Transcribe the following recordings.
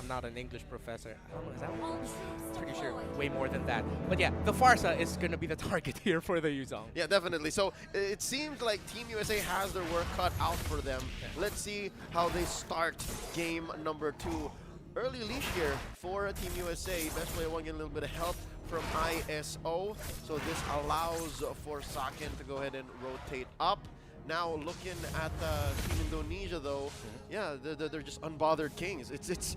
not an English professor. I don't know, is that one? Pretty sure way more than that. But yeah, the Farsa is going to be the target here for the Yuzong. Yeah, definitely. So it seems like Team USA has their work cut out for them. Let's see how they start game number 2. Early leash here for Team USA. Best player one getting a little bit of help from ISO. So this allows for Saken to go ahead and rotate up. Now looking at Team Indonesia though, yeah, they're just unbothered kings. It's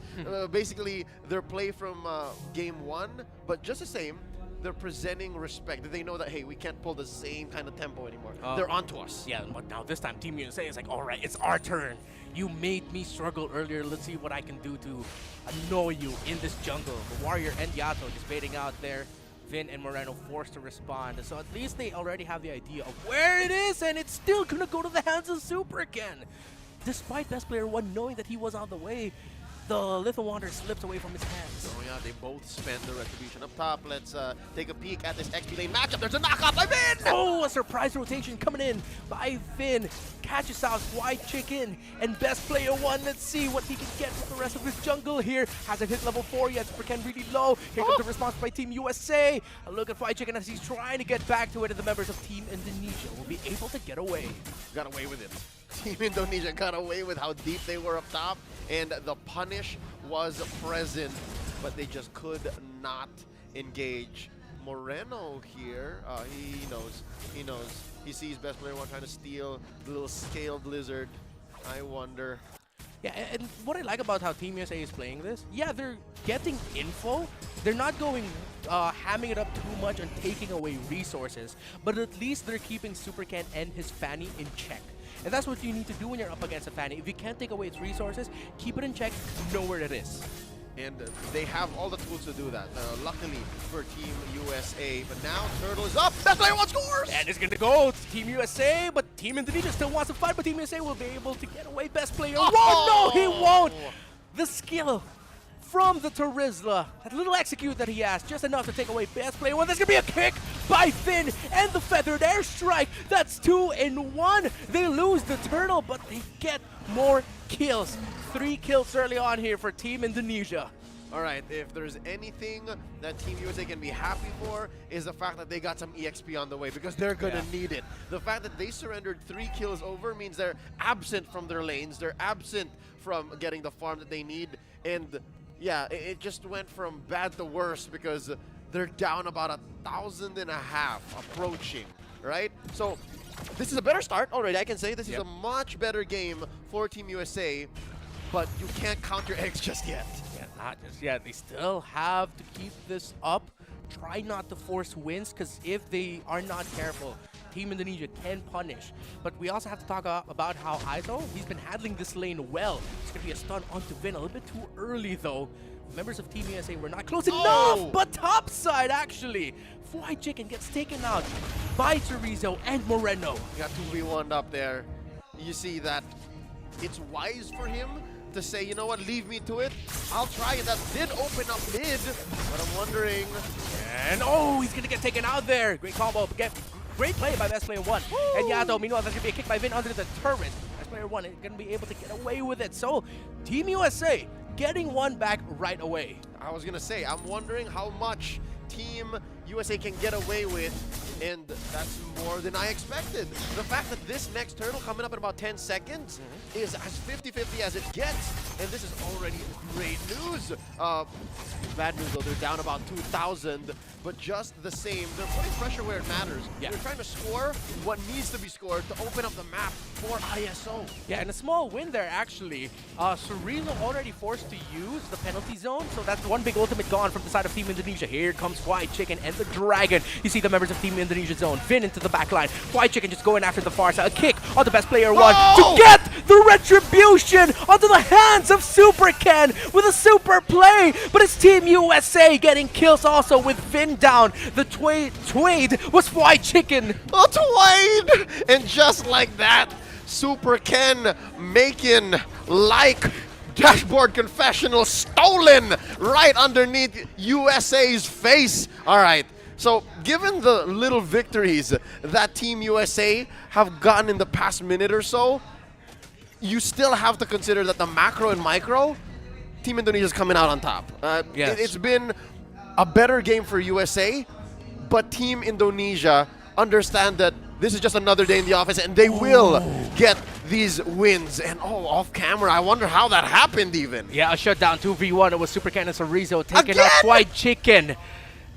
basically their play from game 1, but just the same. They're presenting respect. They know that, hey, we can't pull the same kind of tempo anymore. They're onto us. Yeah, but now this time Team USA is like, all right, it's our turn. You made me struggle earlier. Let's see what I can do to annoy you in this jungle. The Warrior and Yato just baiting out there. Vin and Moreno forced to respond. So at least they already have the idea of where it is, and it's still going to go to the hands of Super again. Despite Best Player 1 knowing that he was on the way, the Little Wanderer slipped away from his hands. Oh yeah, they both spend the retribution up top. Let's take a peek at this XP lane matchup. There's a knockout by Vin! Oh, a surprise rotation coming in by Vin. Catches out White Chicken and Best Player 1. Let's see what he can get with the rest of his jungle here. Hasn't hit level 4 yet. Super Ken really low. Here comes the response by Team USA. A look at White Chicken as he's trying to get back to it, and the members of Team Indonesia will be able to get away. Got away with it. Team Indonesia got away with how deep they were up top, and the punish was present, but they just could not engage. Moreno here, he knows. He sees Best Player 1 trying to steal the little scaled lizard. I wonder. Yeah, and what I like about how Team USA is playing this, yeah, they're getting info. They're not going hamming it up too much and taking away resources, but at least they're keeping Super Ken and his Fanny in check. And that's what you need to do when you're up against a Fanny. If you can't take away its resources, keep it in check, know where it is. And they have all the tools to do that, luckily for Team USA. But now Turtle is up. Best Player 1 scores! And it's going to go to Team USA, but Team Indonesia still wants to fight, but Team USA will be able to get away. Best Player 1, no, he won't! The skill from the Terizla, that little execute that he has, just enough to take away Best Player 1. There's going to be a kick by Finn and the Feathered Airstrike. That's 2 in 1. They lose the Turtle, but they get more kills. 3 kills early on here for Team Indonesia. All right, if there's anything that Team USA can be happy for is the fact that they got some EXP on the way, because they're going to need it. The fact that they surrendered 3 kills over means they're absent from their lanes. They're absent from getting the farm that they need. And yeah, it just went from bad to worse because they're down about 1,500 approaching, right? So this is a better start already. I can say this is a much better game for Team USA, but you can't count your eggs just yet. Yeah, not just yet. They still have to keep this up. Try not to force wins, because if they are not careful, Team Indonesia can punish. But we also have to talk about how ISO, he's been handling this lane well. It's going to be a stun onto Vin, a little bit too early though. Members of Team USA were not close enough, but topside actually. White Chicken gets taken out by Chorizo and Moreno. Got 2v1'd up there. You see that it's wise for him to say, you know what, leave me to it. I'll try, and that did open up mid, but I'm wondering. And oh, he's going to get taken out there. Great combo. Great play by Best Player 1. Woo! And Yato, meanwhile, there's going to be a kick by Vin under the turret. Best Player 1 is going to be able to get away with it. So, Team USA getting one back right away. I was going to say, I'm wondering how much Team USA can get away with, and that's more than I expected. The fact that this next turtle coming up in about 10 seconds is as 50-50 as it gets, and this is already great news. Bad news though, they're down about 2,000, but just the same, they're putting pressure where it matters. They're trying to score what needs to be scored to open up the map for ISO. Yeah, and a small win there actually. Chorizo already forced to use the penalty zone, so that's one big ultimate gone from the side of Team Indonesia. Here comes White Chicken and the Dragon. You see the members of Team Indonesia zone. Vin into the back line. White Chicken just going after the far side. A kick on the Best Player 1 to get the retribution onto the hands of Super Ken with a super play. But it's Team USA getting kills also with Vin down. The Twade was White Chicken. Oh, Twade! And just like that, Super Ken making like dashboard confessional stolen right underneath USA's face. All right. So, given the little victories that Team USA have gotten in the past minute or so, you still have to consider that the macro and micro Team Indonesia's coming out on top. Yes. It's been a better game for USA, but Team Indonesia understand that this is just another day in the office, and they will get these wins. And off camera, I wonder how that happened even. Yeah, a shutdown 2v1. It was Super Ken and Sorizo taking Again? out White Chicken.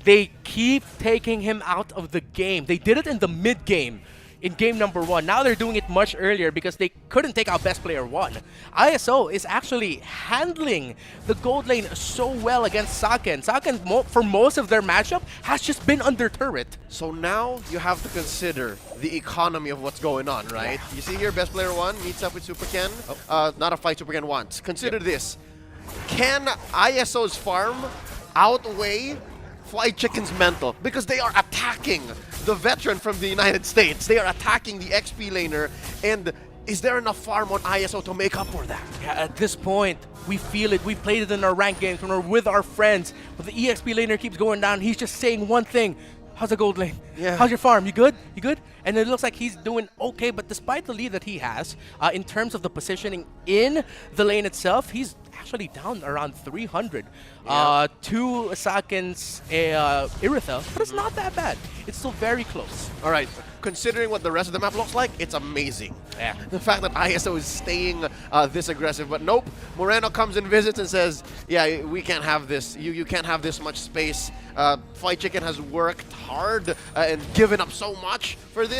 They keep taking him out of the game. They did it in the mid-game in game number 1. Now they're doing it much earlier because they couldn't take out best player 1. ISO is actually handling the gold lane so well against Saken. Saken, for most of their matchup, has just been under turret. So now you have to consider the economy of what's going on, right? Yeah. You see here, best player 1 meets up with Super Ken. Not a fight Super Ken wants. Consider this. Can ISO's farm outweigh White Chicken's mental? Because they are attacking the veteran from the United States. They are attacking the XP laner. And is there enough farm on ISO to make up for that? Yeah, at this point, we feel it. We've played it in our ranked games when we're with our friends. But the EXP laner keeps going down. He's just saying one thing. How's the gold lane? Yeah. How's your farm? You good? You good? And it looks like he's doing okay, but despite the lead that he has, in terms of the positioning in the lane itself, he's actually down around 300 to Saken's Iritha, but it's not that bad. It's still very close. All right, considering what the rest of the map looks like, it's amazing. Yeah. The fact that ISO is staying this aggressive, but nope. Moreno comes and visits and says, yeah, we can't have this. You can't have this much space. White Chicken has worked hard and given up so much for this.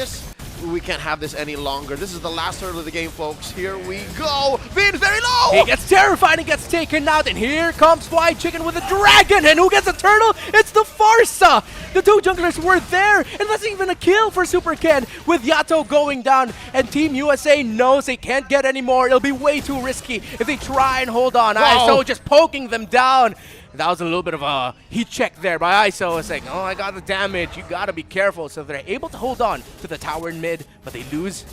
We can't have this any longer. This is the last hurdle of the game, folks. Here we go. Vin very low. He gets terrified and gets taken out, and here comes White Chicken with a dragon, and who gets a turtle? It's the Farsa. The two junglers were there, and that's even a kill for Super Ken with Yato going down, and Team USA knows they can't get any more. It'll be way too risky if they try and hold on. Whoa. ISO just poking them down. That was a little bit of a heat check there by ISO. It's like, oh, I got the damage. You got to be careful. So they're able to hold on to the tower in mid, but they lose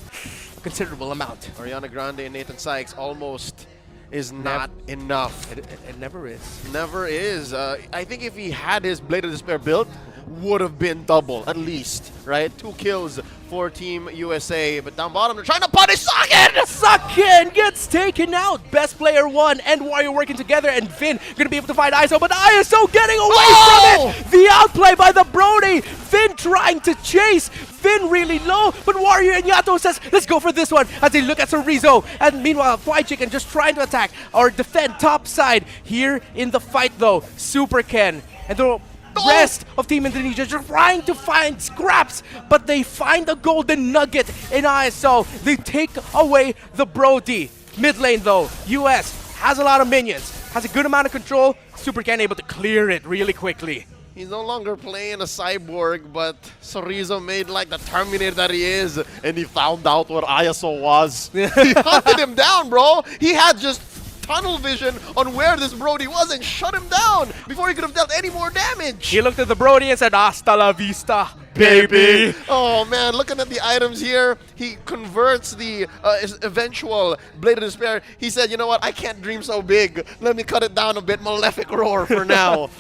a considerable amount. Ariana Grande and Nathan Sykes almost is not enough. It never is. Never is. I think if he had his Blade of Despair built, would have been double, at least, right? 2 kills for Team USA, but down bottom, they're trying to punish Saken! Saken gets taken out. Best player 1 and Warrior working together, and Vin gonna be able to find ISO, but ISO getting away from it! The outplay by the Brody! Vin trying to chase. Vin really low, but Warrior and Yato says, let's go for this one, as they look at Sorizo. And meanwhile, White Chicken just trying to attack or defend top side. Here in the fight though, Super Ken and the rest of Team Indonesia just trying to find scraps, but they find a golden nugget in ISO. They take away the Brody. Mid lane though, US has a lot of minions, has a good amount of control. Super Ken able to clear it really quickly. He's no longer playing a cyborg, but Sorizo made like the Terminator that he is, and he found out where ISO was. He hunted him down, bro. He had just tunnel vision on where this Brody was and shut him down before he could have dealt any more damage. He looked at the Brody and said, hasta la vista, baby. Oh man, looking at the items here, he converts the eventual Blade of Despair. He said, you know what, I can't dream so big. Let me cut it down a bit. Malefic Roar for now.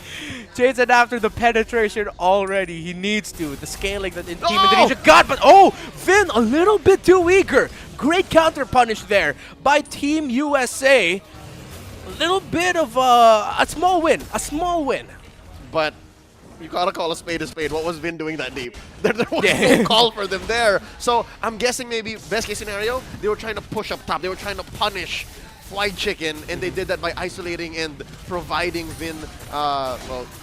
Jade said after the penetration already, he needs to. The scaling that Team Indonesia got, but Vin a little bit too eager. Great counter punish there by Team USA. A little bit of a small win, But you gotta call a spade a spade. What was Vin doing that deep? There was no call for them there. So I'm guessing maybe best case scenario, they were trying to push up top. They were trying to punish White Chicken, and they did that by isolating and providing Vin,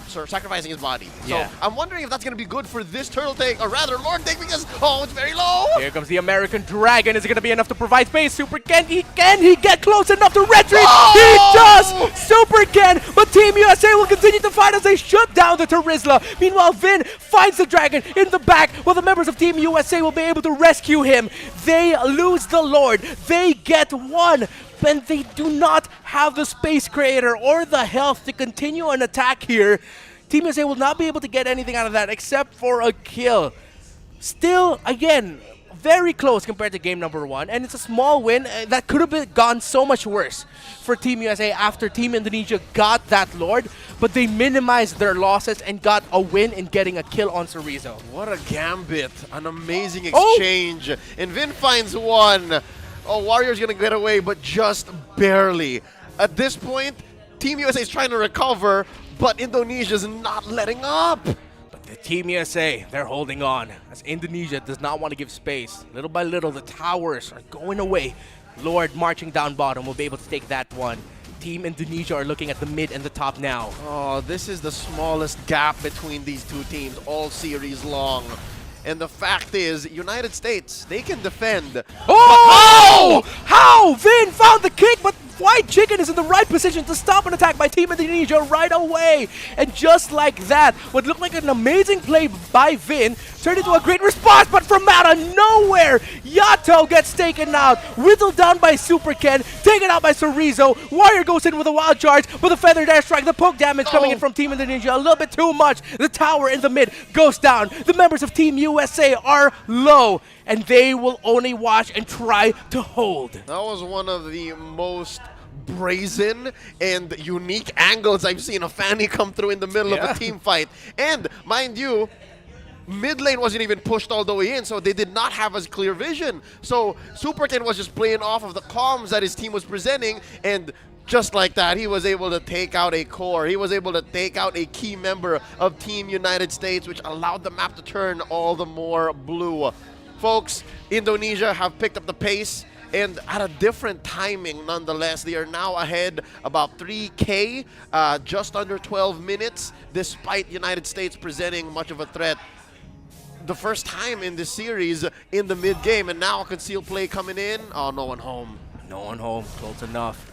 sort of sacrificing his body. So I'm wondering if that's going to be good for this turtle take, or rather Lord take, because, it's very low. Here comes the American Dragon. Is it going to be enough to provide space? Super Ken, can he get close enough to retreat? He does! Super Ken, but Team USA will continue to fight as they shut down the Terizla. Meanwhile, Vin finds the Dragon in the back, while the members of Team USA will be able to rescue him. They lose the Lord. They get one. And they do not have the Space Creator or the health to continue an attack here. Team USA will not be able to get anything out of that except for a kill. Still, again, very close compared to game number 1, and it's a small win that could have gone so much worse for Team USA after Team Indonesia got that Lord, but they minimized their losses and got a win in getting a kill on Sorizo. What a gambit, an amazing exchange, and Vin finds one. Warrior's gonna get away, but just barely. At this point, Team USA is trying to recover, but Indonesia's not letting up. But the Team USA, they're holding on, as Indonesia does not want to give space. Little by little, the towers are going away. Lord marching down bottom will be able to take that one. Team Indonesia are looking at the mid and the top now. Oh, this is the smallest gap between these two teams all series long. And the fact is, United States, they can defend. Oh! How? Vin found the kick, but White Chicken is in the right position to stop an attack by Team Indonesia right away. And just like that, what looked like an amazing play by Vin turned into a great response, but from out of nowhere, Yato gets taken out, whittled down by Super Ken, taken out by Chorizo. Warrior goes in with a wild charge, but the feather dash strike, the poke damage coming in from Team Indonesia, a little bit too much. The tower in the mid goes down. The members of Team USA are low, and they will only watch and try to hold. That was one of the most brazen and unique angles I've seen a Fanny come through in the middle of a team fight. And mind you, mid lane wasn't even pushed all the way in, so they did not have as clear vision. So Super Ken was just playing off of the comms that his team was presenting, and just like that, he was able to take out a core. He was able to take out a key member of Team United States, which allowed the map to turn all the more blue. Folks, Indonesia have picked up the pace, and at a different timing nonetheless. They are now ahead about 3K, just under 12 minutes, despite United States presenting much of a threat. The first time in this series in the mid-game, and now a concealed play coming in. Oh, no one home. No one home, close enough.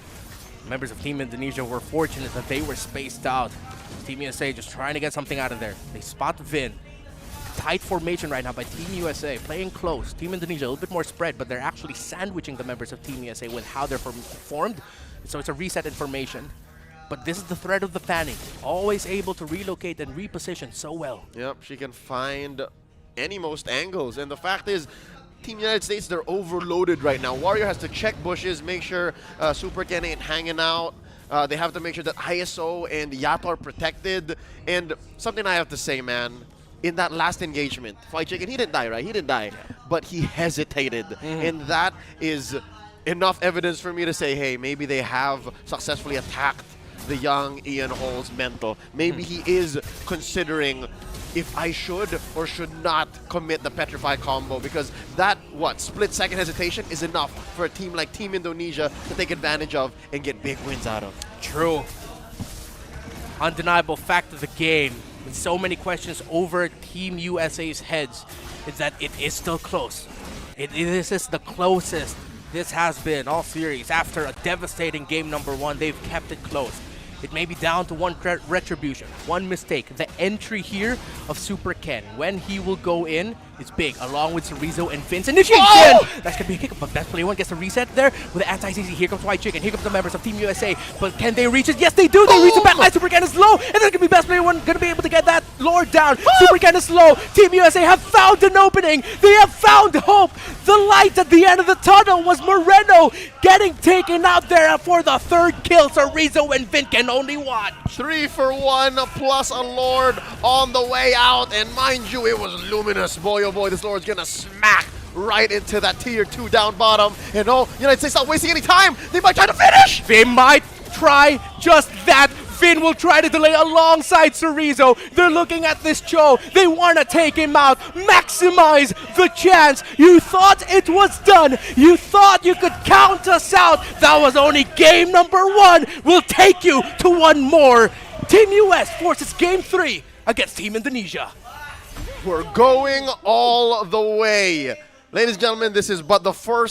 Members of Team Indonesia were fortunate that they were spaced out. Team USA just trying to get something out of there. They spot Vin. Tight formation right now by Team USA, playing close. Team Indonesia a little bit more spread, but they're actually sandwiching the members of Team USA with how they're formed. So it's a reset in formation. But this is the threat of the Fanny. Always able to relocate and reposition so well. Yep, she can find any most angles. And the fact is, Team United States, they're overloaded right now. Warrior has to check bushes, make sure Super Ken ain't hanging out. They have to make sure that ISO and Yato are protected. And something I have to say, man, in that last engagement, White Chicken, he didn't die, right? He didn't die, but he hesitated. And that is enough evidence for me to say, hey, maybe they have successfully attacked the young Ian Hole's mental. Maybe he is considering if I should or should not commit the Petrify combo, because that, split-second hesitation is enough for a team like Team Indonesia to take advantage of and get big wins out of. True. Undeniable fact of the game, with so many questions over Team USA's heads, is that it is still close. This is the closest this has been all series. After a devastating game number one, they've kept it close. It may be down to one retribution, one mistake. The entry here of Super Ken, when he will go in, is big, along with Chorizo and Vince. Initiation! Oh! That's going to be a kick, but Best Player One gets a reset there with the anti-CC. Here comes White Chicken, here comes the members of Team USA. But can they reach it? Yes, they do! They reach the backline. Super Ken is low, and there's going to be Best Player One going to be able to get that Lord down. Super Ken is low. Team USA have found an opening. They have found hope. The light at the end of the tunnel was Moreno getting taken out there for the third kill. Chorizo and Vince can only watch. 3 for 1 plus a Lord on the way out, and mind you, it was luminous. Boy, oh boy, this Lord's gonna smack right into that tier 2 down bottom. And oh, United States not wasting any time. They might try to finish. They might try just that. Finn will try to delay alongside Chorizo. They're looking at this Cho. They want to take him out, maximize the chance. You thought it was done. You thought you could count us out. That was only game number one. We'll take you to one more. Team US forces game 3 against Team Indonesia. We're going all the way. Ladies and gentlemen, this is but the first